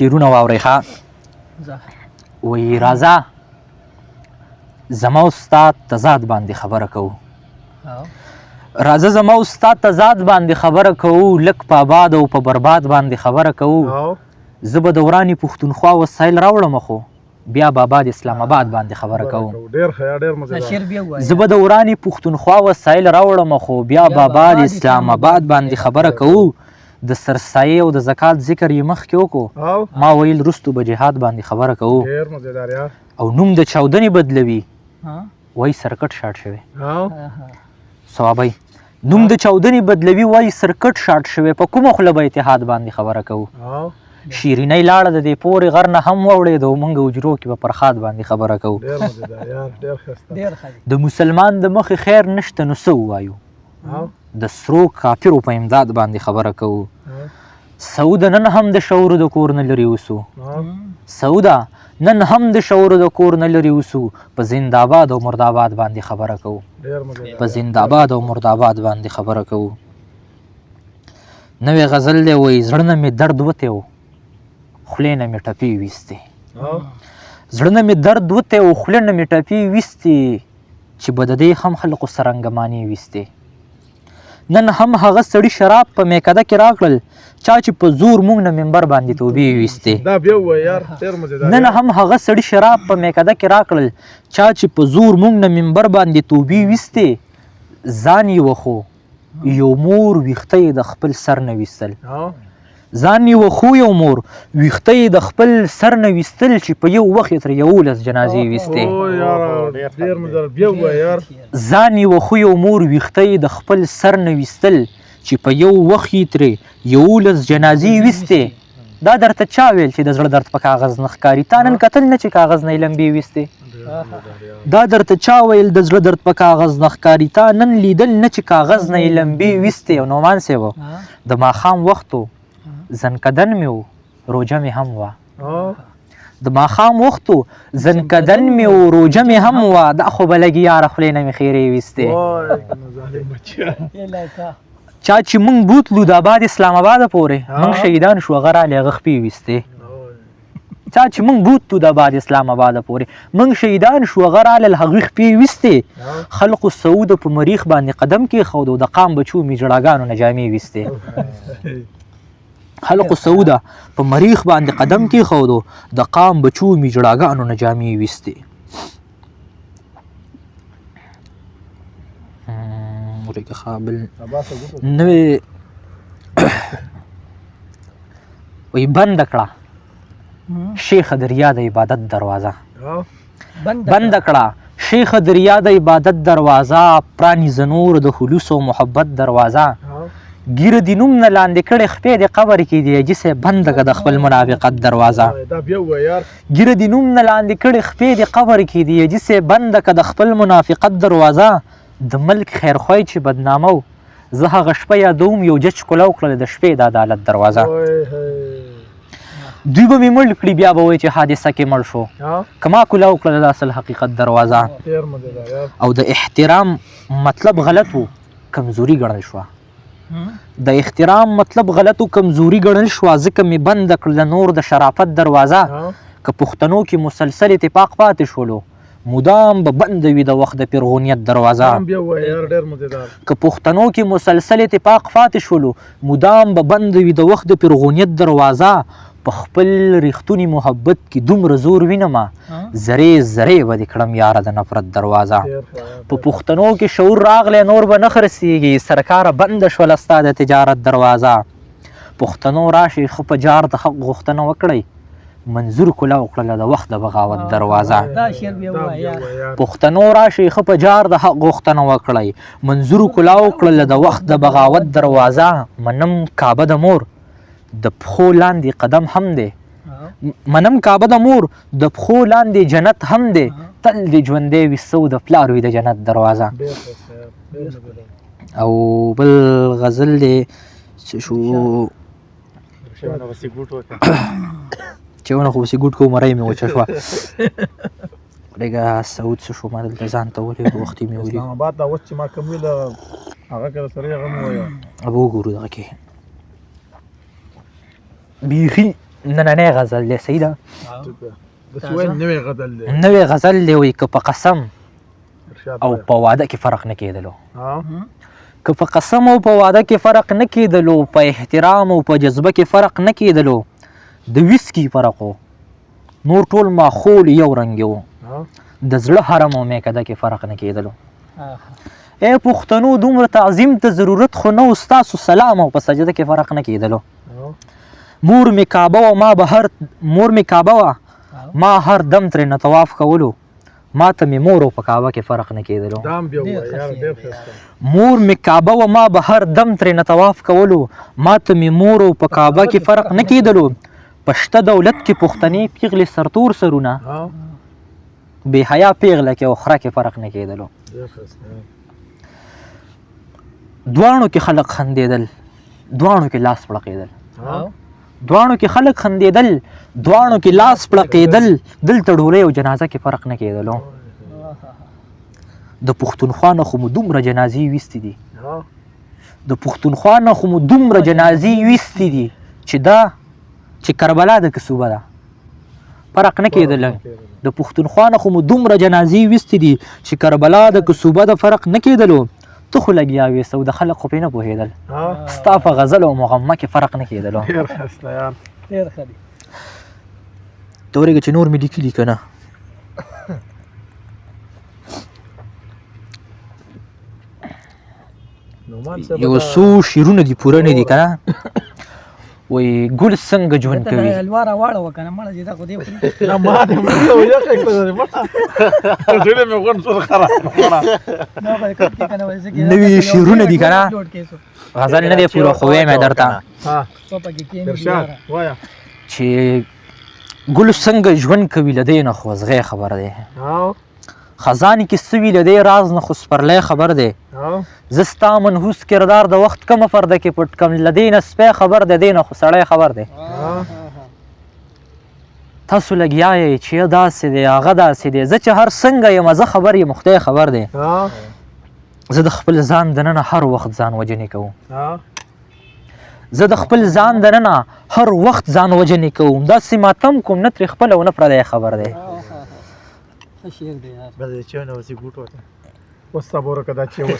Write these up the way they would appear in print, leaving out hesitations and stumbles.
شعرونه واورئ ښه وایي راځه زما او ستا تضاد باندې خبره کوو راځه زما او ستا تضاد باندې خبره کوو لږ په آباد او په برباد باندې خبره کوو زه به د ورانې پښتونخوا وسایل راوړم خو بیا به آباد اسلام آباد باندې خبره کوم زه به د ورانې پښتونخوا وسایل راوړم خو بیا به آباد اسلام آباد باندې خبره کوو د سرسایې او د زکات ذکر یې مخکې وکړو ما ویل وروستو به جهاد باندې خبره کوو او نوم د چاودنې بدلوي وایي سرکټ شاټ شوی صوابی نوم د چاودنې بدلوي وایي سرکټ شاټ شوی په کومه خوله به اتحاد باندې خبره کوو شیرینۍ لاړه د دې پورې غر نه هم واوړېده او موږ حجرو کې به پر خاد باندې خبره کوو د مسلمان د مخې خیر نشته نو څه ووایو د سرو کافرو په امداد باندې خبره کوو سعوده نن هم د شعور د کور نه لرې اوسو سعوده نن هم د شعور د کور نه لرې اوسو په زنده‌آباد او مردآباد باندې خبره کوو په زنده‌آباد او مردآباد باندې خبره کوو نوې غزل دی وایي زړه نه مې درد وتی و خولې نه مې ټپې ویستې زړه نه مې درد وتی و خولې نه مې ټپې ویستې چې به د دې هم خلقو سرنګمانې ویستې نن هم هغه سړي شراب په میکده کې راکړل چا چې په زور موږ نه منبر باندې توبې ویستې نن هم هغه سړي شراب په میکده کې راکړل چا چې په زور موږ نه منبر باندې توبې ویستې ځان یې وخو یو مور ویښته یې د خپل سر نه ویستل ځان یې وخو یو مور ویښته یې د خپل سر نه ویستل چې په یو وخت یې ترې 11 جنازې ویستې ځان یې وخو یو مور ویښته یې د خپل سر نه ویستل چې په یو وخت یې ترې 11 جنازې ویستې دا درته چا ویل چې د زړه درد په کاغذ نه ښکاري تا نن کتل نه چې کاغذ نه یې لمبې ویستې دا درته چا ویل د زړه درد په کاغذ نه ښکاري تا نن لیدل نه چې کاغذ نه یې لمبې ویستې او نعمان صاحب د ماښام وخت و زنکدن مې و روژه مې هم وه د ماښام وخت و زنکدن مې و روژه مې هم وه دا خو به لږې یاره خولې نه مې خیرې ویستې چا چې موږ بوتلو د آباد اسلام آباده پورې موږ شهیدان شو هغه رالی هغه خپې ویستې چا چې موږ بوتلو د آباد اسلام آباده پورې موږ شهیدان شو هغه رالی هغې خپې ویستې خلقو سعوده په مریخ باندې قدم کېښود او د قام بچو مې جړاګانو نه جامې ویستې خلقو سعوده په مریخ باندې قدم کېښود د قام بچو مې جړاګانو نه جامې ویستې نوې وایي بنده کړه شیخه دریا د عبادت دروازه بنده کړه شیخه دریا د عبادت دروازه پرانیزه نور د خلوص او محبت دروازه ګیره د نوم نه لاندې کړې خپې د قبر کې دی حاجي صاحب بنده که د خپل منافقت دروازه ګیره د نوم نه لاندې کړې خپې د قبر کې دی حاجي صاحب بنده که د خپل منافقت دروازه د ملک خیرخوی چې بدنامه و زه هغه شپه یادوم یو جج کولو کړله د شپې د عدالت دروازه دوی به مې مړ کړي بیا به وایي چې حادثه کې مړ شو که ما کولو کړله د اصل حقیقت دروازه او د احترام مطلب غلط و کمزوري ګڼل شوه د احترام مطلب غلط و کمزوري ګڼل شوه ځکه مې بنده کړله نور د شرافت دروازه که پښتنو کې مسلسل اتفاق پاتې شولو مدام به بند وي د وخت د پیرغونیت دروازه که پښتنو کې مسلسل اتفاق پاتې شولو مدام به بند وي د وخت د پیرغونیت دروازه په خپل ریښتوني محبت کې دومره زور وینمه زرې زرې به دې کړم یاره د نفرت دروازه په پښتنو کې شعور راغلی نور به نه خرڅېږي سرکاره بنده شوله ستا د تجارت دروازه پښتنو راشئ ښه په جار د حق غوښتنه وکړئ منظور کلاو کړله د وخت د بغاوت دروازه پښتنو راشئ ښه په جار د حق غوښتنه وکړئ منظور کلاو کړله د وخت د بغاوت دروازه منم کعبه د مور د پښو لاندې قدم هم دی منم کعبه د مور د پښو لاندې جنت هم دی تل دې ژوندی وي څه د پلار وي د جنت دروازه او بل غزل دی څه شو چېونه خو پسې ګوټ کوو مرۍ مې وچه شوه لږه سعود څه شو ما دلته ځان ته ولېږو وختي مې ولي اب وګورو دغه کې بیخي نننی غزل دی صحیح ده نوی غزل دی وایي که په قسم او په واده کې فرق نه کېدلو که په قسم او په واده کې فرق نه کېدلو په احترام او په جذبه کې فرق نه کېدلو د ویسکي فرق و نور ټول ماحول یو رنګ و د زړه حرم او میکده کې فرق نه کېدلو ای پښتنو دومره تعظیم ته ضرورت خو نه و ستاسو سلام او په سجده کې فرق نه کېدلو مور مې کعبه وه ما هر دم ترېنه طواف کولو ما ته مې مور په کعبه کې فرق نه کېدلو مور مې کعبه وه ما به هر دم ترېنه طواف کولو ما ته مې مور په کعبه کې فرق نه کېدلو په شته دولت کې پښتنې پیغلې سرتور سرونه بې حیا پیغله کې او خره کې فرق نه کېدلو دواړو کې خلک خندېدل دواړو کې لاس پړقېدل دواړو کې خلک خندېدل دواړو کې لاس پړقېدل دلته ډولۍ او جنازه کې فرق نه کېدلو د پښتونخوا نه خو مو دومره جنازې ویستې دي د پښتونخوا نه خو مو دومره جنازې ویستې دي چې کربلا د کسوبه ده فرق نه کېدل د پښتونخوا نه خو مو دومره جنازې ویستې دي چې کربلا د کسوبه ده فرق نه کېدلو ته خو لګیا ویسته او د خلک خو پرې نه پوهېدل ستا په غزل او مغمه کې فرق نه کېدلو ته ورېږه چې نور مې لیکلي که نه یو څو شعرونه دي پوره نه دي که نه وایي ګل څنګه ژوند کوي نوي شعرونه دي که نه غزل نه دی پوره خو ویم یې درته چې ګل څنګه ژوند کوي له دې نه خو ازغی خبر دی خزانې کې څه وي له دې راز نه خو سپرلی خبر دی زه ستا منحوس کردار د وخت کمه پرده کې پټ کم له دې نه سپی خبر دی دې نه خو سړی خبر دی تاسو لګیا یې چې داسې دی هغه داسې دی زه چې هر څنګه یم زه خبر یم خدای خبر دی زه د خپل ځان دننه هر وخت ځان وجنې کوم زه د خپل ځان دننه هر وخت ځان وجنې کوم داسې ماتم کوم نه ترې خپله ونه پردی خبر دی والصبر كذا شيء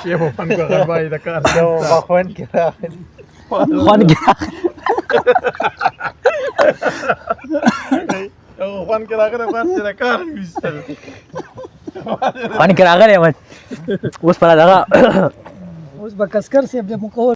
شيء وفن كغرباي ذكر خوان كذا خوان كذا كذا بس ذكر مستل خوان كذا غير يا ولد وصل هذا اوس به کسکر صاحب د مقور